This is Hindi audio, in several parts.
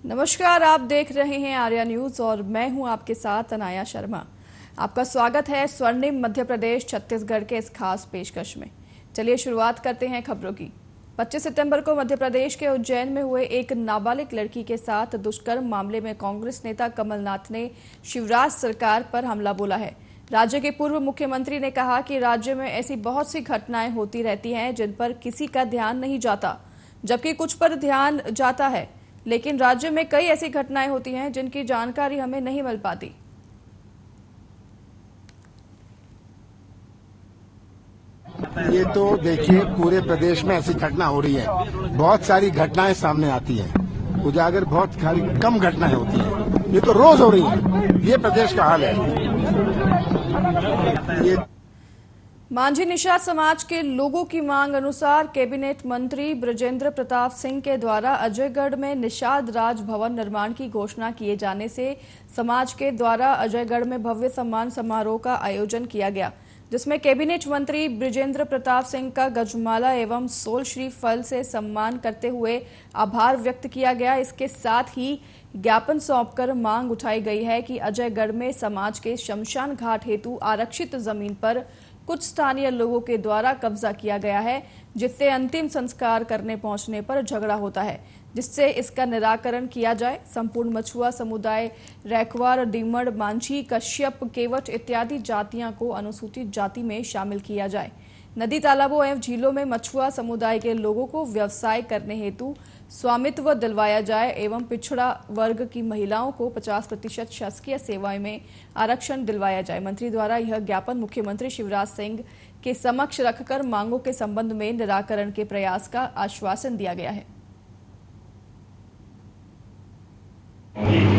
नमस्कार, आप देख रहे हैं आर्या न्यूज और मैं हूं आपके साथ अनाया शर्मा। आपका स्वागत है स्वर्णिम मध्य प्रदेश छत्तीसगढ़ के इस खास पेशकश में। चलिए शुरुआत करते हैं खबरों की। 25 सितंबर को मध्य प्रदेश के उज्जैन में हुए एक नाबालिग लड़की के साथ दुष्कर्म मामले में कांग्रेस नेता कमलनाथ ने शिवराज सरकार पर हमला बोला है। राज्य के पूर्व मुख्यमंत्री ने कहा कि राज्य में ऐसी बहुत सी घटनाएं होती रहती हैं जिन पर किसी का ध्यान नहीं जाता, जबकि कुछ पर ध्यान जाता है, लेकिन राज्य में कई ऐसी घटनाएं होती हैं जिनकी जानकारी हमें नहीं मिल पाती। ये तो देखिए, पूरे प्रदेश में ऐसी घटना हो रही है। बहुत सारी घटनाएं सामने आती हैं, उजागर बहुत कम घटनाएं होती हैं। ये तो रोज हो रही है। ये प्रदेश का हाल है। ये मांझी निषाद समाज के लोगों की मांग अनुसार कैबिनेट मंत्री बृजेंद्र प्रताप सिंह के द्वारा अजयगढ़ में निषाद राज भवन निर्माण की घोषणा किए जाने से समाज के द्वारा अजयगढ़ में भव्य सम्मान समारोह का आयोजन किया गया, जिसमें कैबिनेट मंत्री बृजेंद्र प्रताप सिंह का गजमाला एवं सोल श्री फल से सम्मान करते हुए आभार व्यक्त किया गया। इसके साथ ही ज्ञापन सौंपकर मांग उठाई गई है कि अजयगढ़ में समाज के शमशान घाट हेतु आरक्षित जमीन पर कुछ स्थानीय लोगों के द्वारा कब्जा किया गया है, जिससे अंतिम संस्कार करने पहुंचने पर झगड़ा होता है, जिससे इसका निराकरण किया जाए। संपूर्ण मछुआ समुदाय रैकवार, डीमड़, मांझी, कश्यप, केवट इत्यादि जातियां को अनुसूचित जाति में शामिल किया जाए। नदी तालाबों एवं झीलों में मछुआ समुदाय के लोगों को व्यवसाय करने हेतु स्वामित्व दिलवाया जाए एवं पिछड़ा वर्ग की महिलाओं को 50% शासकीय सेवाएं में आरक्षण दिलवाया जाए। मंत्री द्वारा यह ज्ञापन मुख्यमंत्री शिवराज सिंह के समक्ष रखकर मांगों के संबंध में निराकरण के प्रयास का आश्वासन दिया गया है।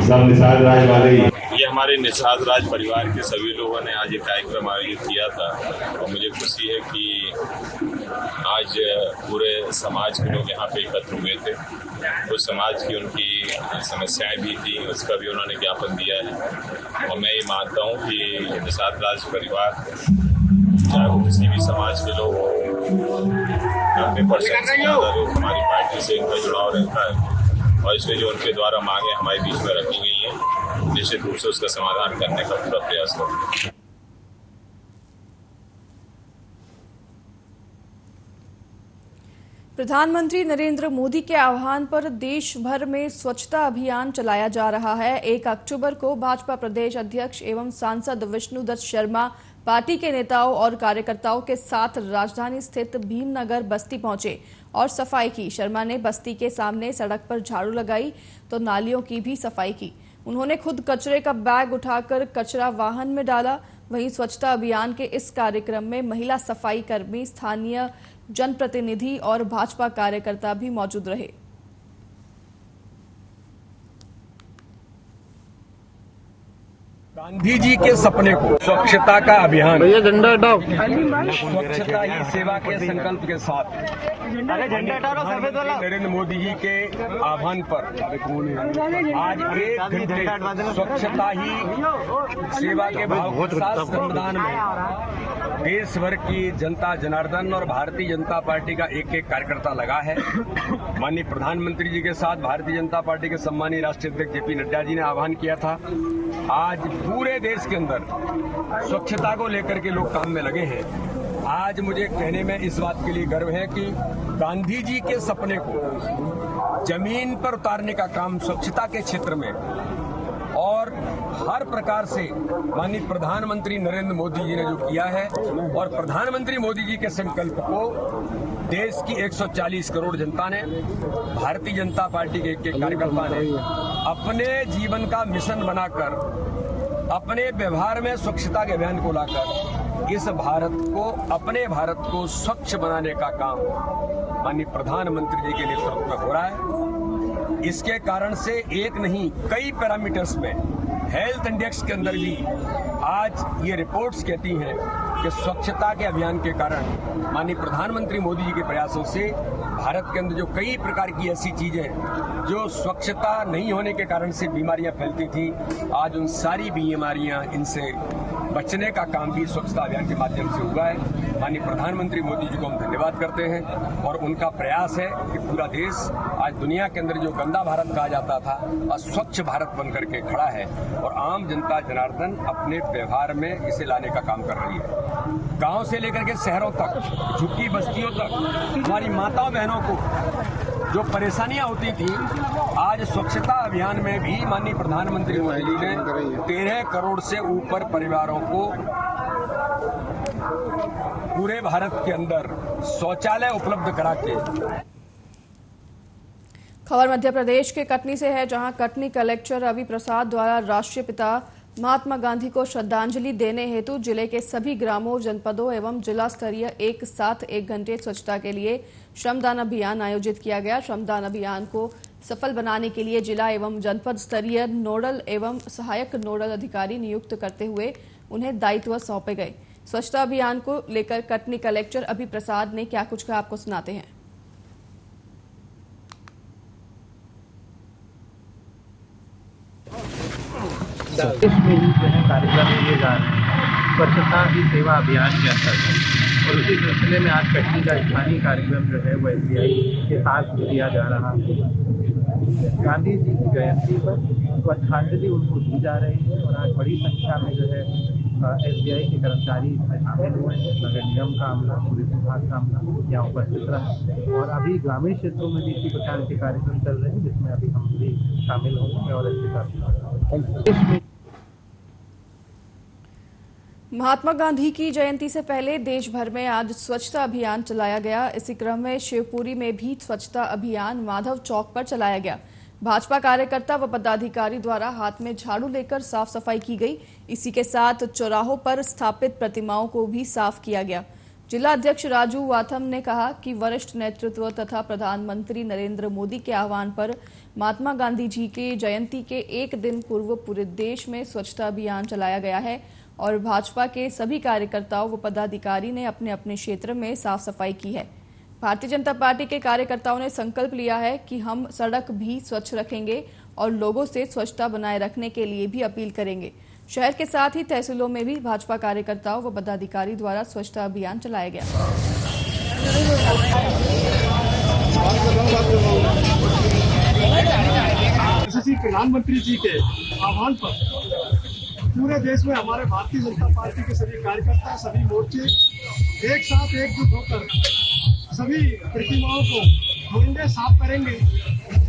सब निषाद राज वाले ये हमारे निषाद राज परिवार के सभी लोगों ने आज एक कार्यक्रम आयोजित किया था और मुझे खुशी है कि आज पूरे समाज के लोग यहाँ पे एकत्र हुए थे। उस समाज की उनकी समस्याएं भी थी, उसका भी उन्होंने ज्ञापन दिया है और मैं ये मानता हूँ कि निषाद राज परिवार, चाहे वो किसी भी समाज के लोग हों, 90% से ज़्यादा लोग हमारी पार्टी से इनका जुड़ाव रहता है और इसलिए जो उनके द्वारा मांगे हमारे बीच में रखी गई है, निश्चित रूप से उसका समाधान करने का पूरा प्रयास करेंगे। प्रधानमंत्री नरेंद्र मोदी के आह्वान पर देश भर में स्वच्छता अभियान चलाया जा रहा है। 1 अक्टूबर को भाजपा प्रदेश अध्यक्ष एवं सांसद विष्णुदत्त शर्मा पार्टी के नेताओं और कार्यकर्ताओं के साथ राजधानी स्थित भीमनगर बस्ती पहुंचे और सफाई की। शर्मा ने बस्ती के सामने सड़क पर झाड़ू लगाई तो नालियों की भी सफाई की। उन्होंने खुद कचरे का बैग उठाकर कचरा वाहन में डाला। वहीं स्वच्छता अभियान के इस कार्यक्रम में महिला सफाई कर्मी, स्थानीय जनप्रतिनिधि और भाजपा कार्यकर्ता भी मौजूद रहे। गांधी जी के सपने को स्वच्छता का अभियान, झंडा हटाओ, स्वच्छता ही सेवा के संकल्प के साथ नरेंद्र मोदी जी के आह्वान पर आज 1 घंटे स्वच्छता ही सेवा के भाव के साथ संविधान में देश भर की जनता जनार्दन और भारतीय जनता पार्टी का एक कार्यकर्ता लगा है। माननीय प्रधानमंत्री जी के साथ भारतीय जनता पार्टी के सम्मानीय राष्ट्रीय अध्यक्ष जेपी नड्डा जी ने आह्वान किया था। आज पूरे देश के अंदर स्वच्छता को लेकर के लोग काम में लगे हैं। आज मुझे कहने में इस बात के लिए गर्व है कि गांधी जी के सपने को जमीन पर उतारने का काम स्वच्छता के क्षेत्र में और हर प्रकार से माननीय प्रधानमंत्री नरेंद्र मोदी जी ने जो किया है और प्रधानमंत्री मोदी जी के संकल्प को देश की 140 करोड़ जनता ने, भारतीय जनता पार्टी के एक कार्यकर्ता ने अपने जीवन का मिशन बनाकर अपने व्यवहार में स्वच्छता के अभियान को लाकर इस भारत को, अपने भारत को स्वच्छ बनाने का काम माननीय प्रधानमंत्री जी के नेतृत्व में हो रहा है। इसके कारण से एक नहीं कई पैरामीटर्स में हेल्थ इंडेक्स के अंदर भी आज ये रिपोर्ट्स कहती हैं कि स्वच्छता के अभियान के कारण माननीय प्रधानमंत्री मोदी जी के प्रयासों से भारत के अंदर जो कई प्रकार की ऐसी चीजें जो स्वच्छता नहीं होने के कारण से बीमारियां फैलती थी, आज उन सारी बीमारियां इनसे बचने का काम भी स्वच्छता अभियान के माध्यम से हुआ है। माननीय प्रधानमंत्री मोदी जी को हम धन्यवाद करते हैं और उनका प्रयास है कि पूरा देश आज दुनिया के अंदर जो गंदा भारत कहा जाता था आज स्वच्छ भारत बन करके खड़ा है और आम जनता जनार्दन अपने व्यवहार में इसे लाने का काम कर रही है। गांव से लेकर के शहरों तक, झुग्गी बस्तियों तक हमारी माताओं बहनों को जो परेशानियां होती थी, आज स्वच्छता अभियान में भी माननीय प्रधानमंत्री मोदी जी ने 13 करोड़ से ऊपर परिवारों को पूरे भारत के अंदर शौचालय उपलब्ध करा के। खबर मध्य प्रदेश के कटनी से है, जहां कटनी कलेक्टर अभी प्रसाद द्वारा राष्ट्रीय पिता महात्मा गांधी को श्रद्धांजलि देने हेतु जिले के सभी ग्रामों, जनपदों एवं जिला स्तरीय एक साथ 1 घंटे स्वच्छता के लिए श्रमदान अभियान आयोजित किया गया। श्रमदान अभियान को सफल बनाने के लिए जिला एवं जनपद स्तरीय नोडल एवं सहायक नोडल अधिकारी नियुक्त करते हुए उन्हें दायित्व सौंपे गए। स्वच्छता अभियान को लेकर कटनी कलेक्टर अभी प्रसाद ने क्या कुछ कहा, आपको सुनाते हैं। देश में ही जो है कार्यक्रम किए जा रहे हैं स्वच्छता ही सेवा अभियान के अंतर्गत, और उसी सिलसिले में आज कटनी का स्थानीय कार्यक्रम जो है वो SBI के साथ किया जा रहा है। गांधी जी की जयंती पर श्रद्धांजलि उनको दी जा रही है और आज बड़ी संख्या में जो है SBI के कर्मचारी इसमें शामिल हुए हैं। नगर निगम का अमला, पुलिस विभाग का अमला यहाँ उपस्थित रहा और अभी ग्रामीण क्षेत्रों में भी इसी प्रकार के कार्यक्रम चल रहे हैं, जिसमें अभी हम भी शामिल होंगे और इसके साथ महात्मा गांधी की जयंती से पहले देश भर में आज स्वच्छता अभियान चलाया गया। इसी क्रम में शिवपुरी में भी स्वच्छता अभियान माधव चौक पर चलाया गया। भाजपा कार्यकर्ता व पदाधिकारी द्वारा हाथ में झाड़ू लेकर साफ सफाई की गई। इसी के साथ चौराहों पर स्थापित प्रतिमाओं को भी साफ किया गया। जिला अध्यक्ष राजू वाथम ने कहा कि वरिष्ठ नेतृत्व तथा प्रधानमंत्री नरेंद्र मोदी के आह्वान पर महात्मा गांधी जी की जयंती के 1 दिन पूर्व पूरे देश में स्वच्छता अभियान चलाया गया है और भाजपा के सभी कार्यकर्ताओं व पदाधिकारी ने अपने अपने क्षेत्र में साफ सफाई की है। भारतीय जनता पार्टी के कार्यकर्ताओं ने संकल्प लिया है कि हम सड़क भी स्वच्छ रखेंगे और लोगों से स्वच्छता बनाए रखने के लिए भी अपील करेंगे। शहर के साथ ही तहसीलों में भी भाजपा कार्यकर्ताओं व पदाधिकारी द्वारा स्वच्छता अभियान चलाया गया। प्रधानमंत्री जी के आह्वान पर पूरे देश में हमारे भारतीय जनता पार्टी के सभी कार्यकर्ता, सभी मोर्चे एक साथ एकजुट होकर सभी प्रतिमाओं को धोएंगे, साफ करेंगे,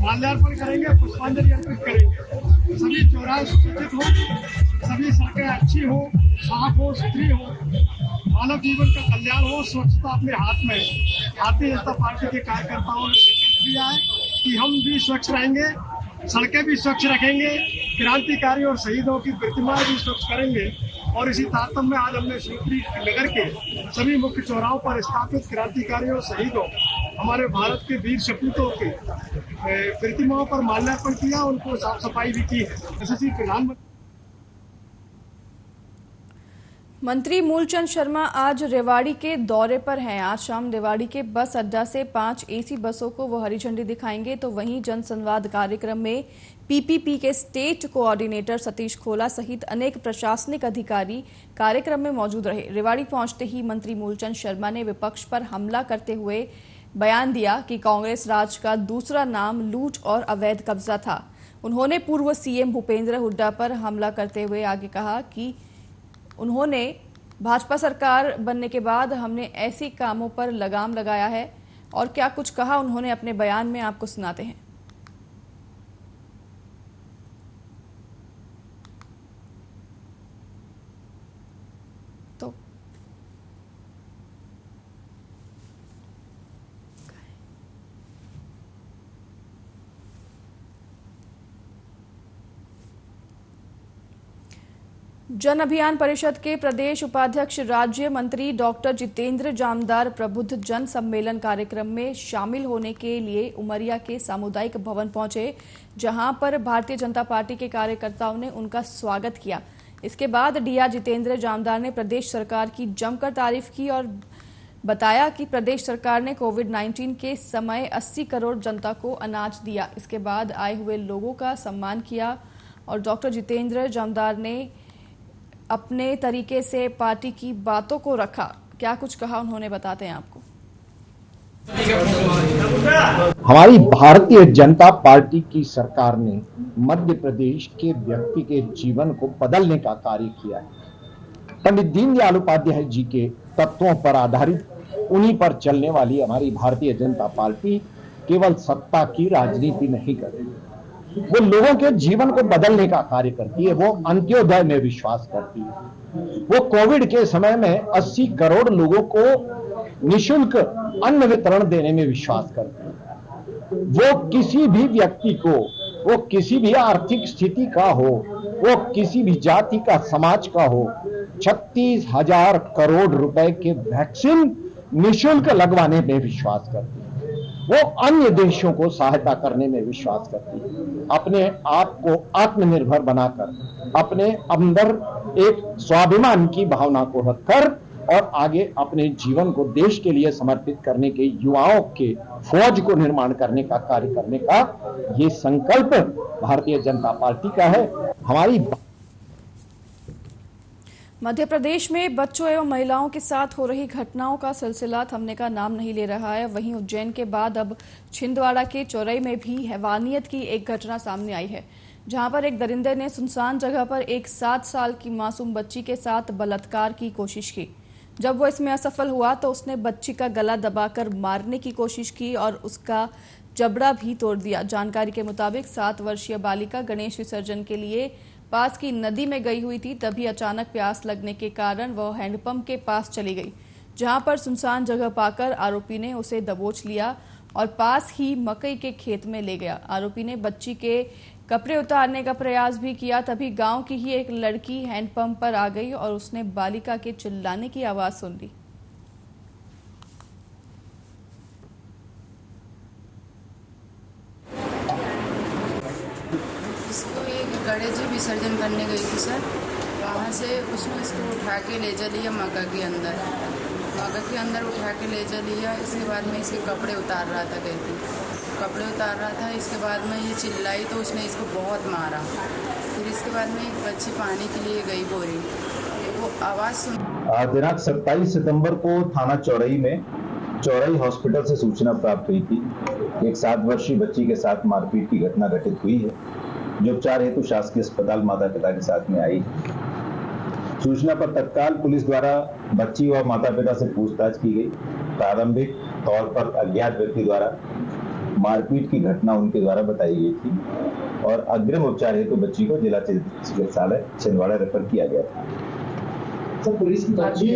माल्यार्पण करेंगे, पुष्पांजलि अर्पित करेंगे। सभी चौराहे सुसज्जित हो, सभी सड़कें अच्छी हो, साफ हो, सुथरी हो, मानव जीवन का कल्याण हो, स्वच्छता अपने हाथ में। भारतीय जनता पार्टी के कार्यकर्ताओं ने संकल्प लिया है कि हम भी स्वच्छ रहेंगे, सड़कें भी स्वच्छ रखेंगे, क्रांतिकारी और शहीदों की प्रतिमाएं भी स्वच्छ करेंगे। और इसी तारतम्य में आज हमने शिवपुरी नगर के सभी मुख्य चौराहों पर स्थापित क्रांतिकारियों, शहीदों, हमारे भारत के वीर सपूतों के प्रतिमाओं पर माल्यार्पण किया, उनको साफ सफाई भी की है। यशस्वी प्रधानमंत्री मंत्री मूलचंद शर्मा आज रेवाड़ी के दौरे पर हैं। आज शाम रेवाड़ी के बस अड्डा से 5 AC बसों को वो हरी झंडी दिखाएंगे, तो वहीं जनसंवाद कार्यक्रम में PPP के स्टेट कोऑर्डिनेटर सतीश खोला सहित अनेक प्रशासनिक अधिकारी कार्यक्रम में मौजूद रहे। रेवाड़ी पहुंचते ही मंत्री मूलचंद शर्मा ने विपक्ष पर हमला करते हुए बयान दिया कि कांग्रेस राज का दूसरा नाम लूट और अवैध कब्जा था। उन्होंने पूर्व CM भूपेंद्र हुड्डा पर हमला करते हुए आगे कहा कि उन्होंने भाजपा सरकार बनने के बाद हमने ऐसे कामों पर लगाम लगाया है, और क्या कुछ कहा उन्होंने अपने बयान में, आपको सुनाते हैं। तो जन अभियान परिषद के प्रदेश उपाध्यक्ष राज्य मंत्री डॉक्टर जितेंद्र जामदार प्रबुद्ध जन सम्मेलन कार्यक्रम में शामिल होने के लिए उमरिया के सामुदायिक भवन पहुंचे, जहां पर भारतीय जनता पार्टी के कार्यकर्ताओं ने उनका स्वागत किया। इसके बाद डीआर जितेंद्र जामदार ने प्रदेश सरकार की जमकर तारीफ की और बताया कि प्रदेश सरकार ने कोविड-19 के समय 80 करोड़ जनता को अनाज दिया। इसके बाद आए हुए लोगों का सम्मान किया और डॉक्टर जितेंद्र जामदार ने अपने तरीके से पार्टी की बातों को रखा। क्या कुछ कहा उन्होंने, बताते हैं आपको। हमारी भारतीय जनता पार्टी की सरकार ने मध्य प्रदेश के व्यक्ति के जीवन को बदलने का कार्य किया है। पंडित दीनदयाल उपाध्याय जी के तत्वों पर आधारित, उन्हीं पर चलने वाली हमारी भारतीय जनता पार्टी केवल सत्ता की राजनीति नहीं करती, वो लोगों के जीवन को बदलने का कार्य करती है। वो अंत्योदय में विश्वास करती है। वो कोविड के समय में 80 करोड़ लोगों को निःशुल्क अन्न वितरण देने में विश्वास करती है। वो किसी भी व्यक्ति को, वो किसी भी आर्थिक स्थिति का हो, वो किसी भी जाति का, समाज का हो, 36,000 करोड़ रुपए के वैक्सीन निःशुल्क लगवाने में विश्वास करती है। वो अन्य देशों को सहायता करने में विश्वास करती है। अपने आप को आत्मनिर्भर बनाकर, अपने अंदर एक स्वाभिमान की भावना को रखकर और आगे अपने जीवन को देश के लिए समर्पित करने के युवाओं के फौज को निर्माण करने का कार्य करने का ये संकल्प भारतीय जनता पार्टी का है। हमारी मध्य प्रदेश में बच्चों एवं महिलाओं के साथ हो रही घटनाओं का सिलसिला थमने का नाम नहीं ले रहा है। वहीं उज्जैन के बाद अब छिंदवाड़ा के चौरई में भी हैवानियत की एक घटना सामने आई है, जहां पर एक दरिंदे ने सुनसान जगह पर एक 7 साल की मासूम बच्ची के साथ बलात्कार की कोशिश की। जब वो इसमें असफल हुआ तो उसने बच्ची का गला दबाकर मारने की कोशिश की और उसका जबड़ा भी तोड़ दिया। जानकारी के मुताबिक 7 वर्षीय बालिका गणेश विसर्जन के लिए पास की नदी में गई हुई थी। तभी अचानक प्यास लगने के कारण वह हैंडपंप के पास चली गई, जहां पर सुनसान जगह पाकर आरोपी ने उसे दबोच लिया और पास ही मकई के खेत में ले गया। आरोपी ने बच्ची के कपड़े उतारने का प्रयास भी किया। तभी गांव की ही एक लड़की हैंडपंप पर आ गई और उसने बालिका के चिल्लाने की आवाज सुन ली। गणेश जी विसर्जन करने गई थी सर, वहाँ से उसने इसको उठा के ले जा लिया मक्का के अंदर उठा के ले जा लिया। इसके बाद में इसके कपड़े उतार रहा था, कहती कपड़े उतार रहा था। इसके बाद में ये चिल्लाई तो उसने इसको बहुत मारा। फिर इसके बाद में एक बच्ची पानी के लिए गई बोरी, वो आवाज़ सुन। दिनांक 27 सितंबर को थाना चौरई में चौरई हॉस्पिटल से सूचना प्राप्त हुई थी। एक 7 वर्षीय बच्ची के साथ मारपीट की घटना घटित हुई है, जो उपचार हेतु शासकीय अस्पताल माता पिता के साथ में आई। सूचना पर तत्काल पुलिस द्वारा बच्ची व माता पिता से पूछताछ की गई। प्रारंभिक तौर पर अज्ञात व्यक्ति द्वारा मारपीट की घटना उनके द्वारा बताई गई थी और अग्रिम उपचार हेतु बच्ची को जिला चिकित्सालय छिंदवाड़ा रेफर किया गया था। सर, पुलिस की बच्ची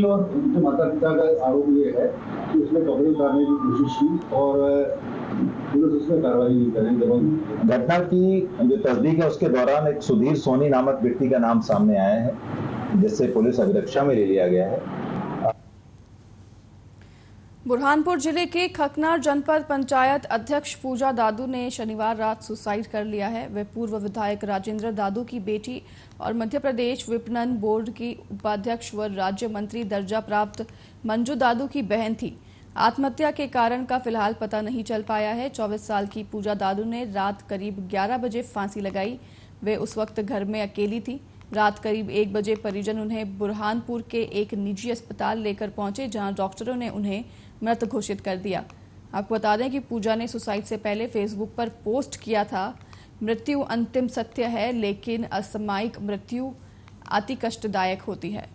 और उनके माता पिता का आरोप ये है कि उसने कपड़े उतारने की कोशिश की और पुलिस उसमें कार्रवाई नहीं करेगी। घटना की जो तस्दीक है उसके दौरान एक सुधीर सोनी नामक व्यक्ति का नाम सामने आया है, जिससे पुलिस अभिरक्षा में ले लिया गया है। बुरहानपुर जिले के खकनार जनपद पंचायत अध्यक्ष पूजा दादू ने शनिवार रात सुसाइड कर लिया है। वे पूर्व विधायक राजेंद्र दादू की बेटी और मध्य प्रदेश विपणन बोर्ड की उपाध्यक्ष व राज्य मंत्री दर्जा प्राप्त मंजू दादू की बहन थी। आत्महत्या के कारण का फिलहाल पता नहीं चल पाया है। 24 साल की पूजा दादू ने रात करीब 11 बजे फांसी लगाई। वे उस वक्त घर में अकेली थी। रात करीब 1 बजे परिजन उन्हें बुरहानपुर के एक निजी अस्पताल लेकर पहुंचे, जहां डॉक्टरों ने उन्हें मृत घोषित कर दिया। आपको बता दें कि पूजा ने सुसाइड से पहले फेसबुक पर पोस्ट किया था, मृत्यु अंतिम सत्य है, लेकिन असामयिक मृत्यु अति कष्टदायक होती है।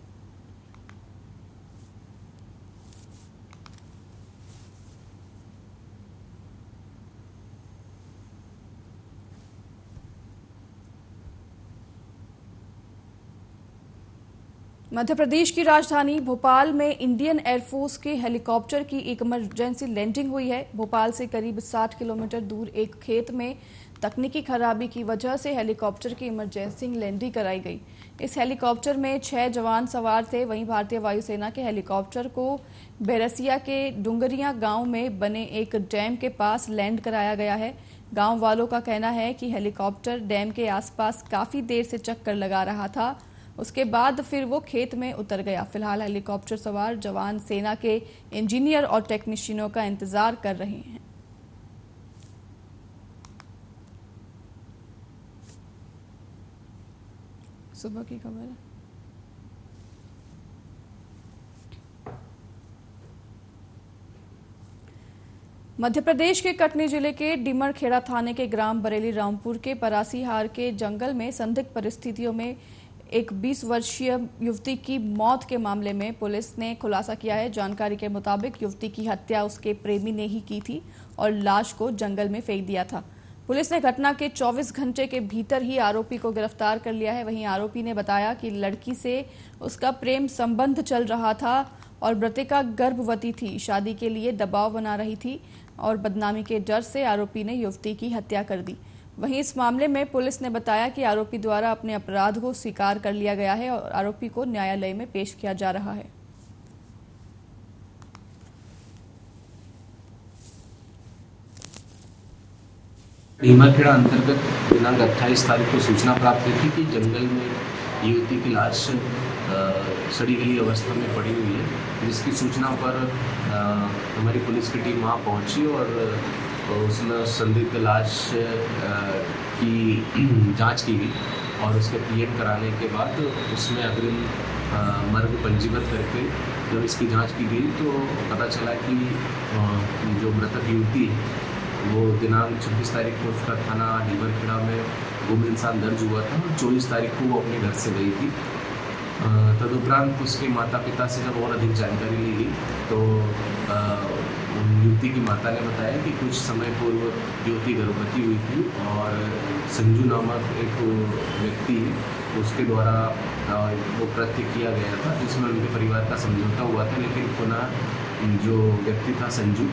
मध्य प्रदेश की राजधानी भोपाल में इंडियन एयरफोर्स के हेलीकॉप्टर की एक इमरजेंसी लैंडिंग हुई है। भोपाल से करीब 60 किलोमीटर दूर एक खेत में तकनीकी खराबी की वजह से हेलीकॉप्टर की इमरजेंसी लैंडिंग कराई गई। इस हेलीकॉप्टर में 6 जवान सवार थे। वहीं भारतीय वायुसेना के हेलीकॉप्टर को बैरसिया के डुंगरिया गांव में बने एक डैम के पास लैंड कराया गया है। गांव वालों का कहना है कि हेलीकॉप्टर डैम के आसपास काफी देर से चक्कर लगा रहा था, उसके बाद फिर वो खेत में उतर गया। फिलहाल हेलीकॉप्टर सवार जवान सेना के इंजीनियर और टेक्नीशियनों का इंतजार कर रहे हैं। सुबह की खबर है। मध्य प्रदेश के कटनी जिले के डीमरखेड़ा थाने के ग्राम बरेली रामपुर के परासीहार के जंगल में संदिग्ध परिस्थितियों में एक 20 वर्षीय युवती की मौत के मामले में पुलिस ने खुलासा किया है। जानकारी के मुताबिक युवती की हत्या उसके प्रेमी ने ही की थी और लाश को जंगल में फेंक दिया था। पुलिस ने घटना के 24 घंटे के भीतर ही आरोपी को गिरफ्तार कर लिया है। वहीं आरोपी ने बताया कि लड़की से उसका प्रेम संबंध चल रहा था और मृतका गर्भवती थी, शादी के लिए दबाव बना रही थी और बदनामी के डर से आरोपी ने युवती की हत्या कर दी। वहीं इस मामले में पुलिस ने बताया कि आरोपी द्वारा अपने अपराध को स्वीकार कर लिया गया है और आरोपी को न्यायालय में पेश किया जा रहा है। डीमरखेड़ा अंतर्गत दिनांक 28 तारीख को सूचना प्राप्त हुई थी कि जंगल में युवती की लाश सड़ी गली अवस्था में पड़ी हुई है, जिसकी सूचना पर हमारी पुलिस की टीम वहाँ पहुँची और उसमें संदिग्ध लाश की जांच की गई और उसके पीएम कराने के बाद उसमें अग्रिम मर्ग पंजीबद्ध करके जब इसकी जांच की गई तो पता चला कि जो मृतक युवती है वो दिनांक 26 तारीख को उसका थाना डीमरखेड़ा में गुम इंसान दर्ज हुआ था और 24 तारीख को वो अपने घर से गई थी। तदुपरांत उसके माता पिता से जब और अधिक जानकारी ली गई तो युवती की माता ने बताया कि कुछ समय पूर्व युवती गर्भवती हुई थी और संजू नामक एक व्यक्ति उसके द्वारा वो कृत्य किया गया था, जिसमें उनके परिवार का समझौता हुआ था, लेकिन पुनः जो व्यक्ति था संजू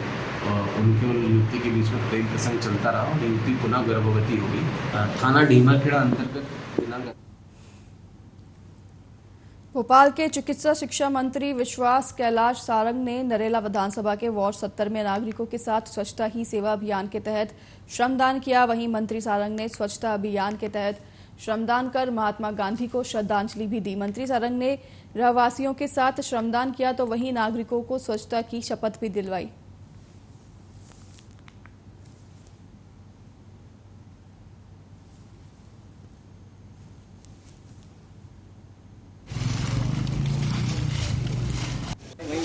उनके और युवती के बीच में प्रेम प्रसंग चलता रहा और युवती पुनः गर्भवती हो गई। थाना डीमरखेड़ा अंतर्गत दिनांक भोपाल के चिकित्सा शिक्षा मंत्री विश्वास कैलाश सारंग ने नरेला विधानसभा के वार्ड 70 में नागरिकों के साथ स्वच्छता ही सेवा अभियान के तहत श्रमदान किया। वहीं मंत्री सारंग ने स्वच्छता अभियान के तहत श्रमदान कर महात्मा गांधी को श्रद्धांजलि भी दी। मंत्री सारंग ने रहवासियों के साथ श्रमदान किया तो वहीं नागरिकों को स्वच्छता की शपथ भी दिलवाई।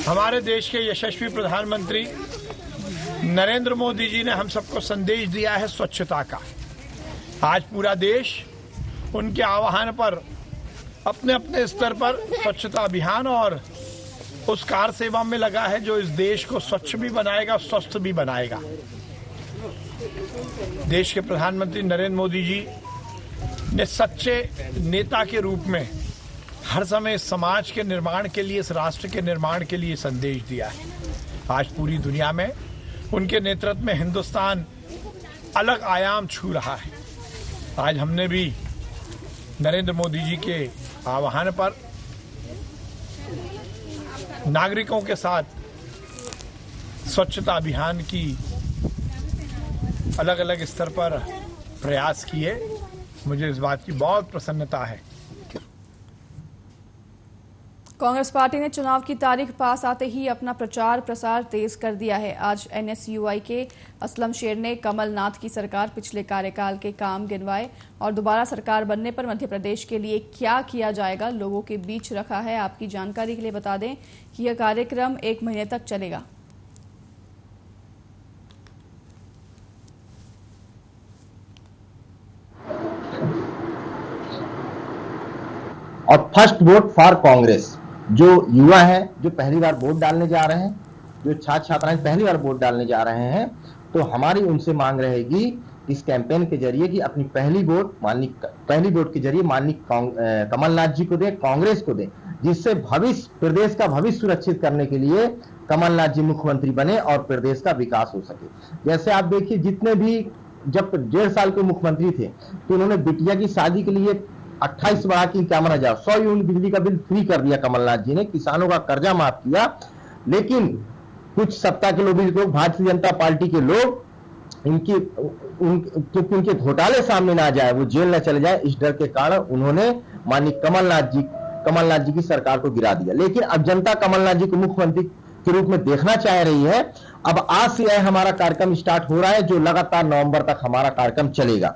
हमारे देश के यशस्वी प्रधानमंत्री नरेंद्र मोदी जी ने हम सबको संदेश दिया है स्वच्छता का। आज पूरा देश उनके आह्वान पर अपने अपने स्तर पर स्वच्छता अभियान और उस कार सेवा में लगा है जो इस देश को स्वच्छ भी बनाएगा, स्वस्थ भी बनाएगा। देश के प्रधानमंत्री नरेंद्र मोदी जी ने सच्चे नेता के रूप में हर समय इस समाज के निर्माण के लिए, इस राष्ट्र के निर्माण के लिए संदेश दिया है। आज पूरी दुनिया में उनके नेतृत्व में हिंदुस्तान अलग आयाम छू रहा है। आज हमने भी नरेंद्र मोदी जी के आह्वान पर नागरिकों के साथ स्वच्छता अभियान की अलग अलग स्तर पर प्रयास किए। मुझे इस बात की बहुत प्रसन्नता है। कांग्रेस पार्टी ने चुनाव की तारीख पास आते ही अपना प्रचार प्रसार तेज कर दिया है। आज एनएसयूआई के असलम शेर ने कमलनाथ की सरकार पिछले कार्यकाल के काम गिनवाए और दोबारा सरकार बनने पर मध्य प्रदेश के लिए क्या किया जाएगा लोगों के बीच रखा है। आपकी जानकारी के लिए बता दें कि यह कार्यक्रम 1 महीने तक चलेगा। और फर्स्ट वोट फॉर कांग्रेस, जो युवा हैं, जो पहली बार वोट डालने जा रहे हैं, जो छात्र छात्राएं पहली बार वोट डालने जा रहे हैं, तो हमारी उनसे मांग रहेगी इस कैंपेन के जरिए कि अपनी पहली वोट के जरिए माननीय कमलनाथ जी को दें, कांग्रेस को दें, जिससे प्रदेश का भविष्य सुरक्षित करने के लिए कमलनाथ जी मुख्यमंत्री बने और प्रदेश का विकास हो सके। जैसे आप देखिए, जितने भी जब 1.5 साल के मुख्यमंत्री थे तो उन्होंने बिटिया की शादी के लिए 28 बढ़ा के 51,000 100 यूनिट बिजली का बिल फ्री कर दिया कमलनाथ जी ने, किसानों का कर्जा माफ किया। लेकिन कुछ सत्ता के लोग, भारतीय जनता पार्टी के लोग, क्योंकि उनके घोटाले सामने ना जाए, वो जेल न चले जाए, इस डर के कारण उन्होंने माननीय कमलनाथ जी की सरकार को गिरा दिया। लेकिन अब जनता कमलनाथ जी को मुख्यमंत्री के रूप में देखना चाह रही है। अब आज से हमारा कार्यक्रम स्टार्ट हो रहा है, जो लगातार नवंबर तक हमारा कार्यक्रम चलेगा।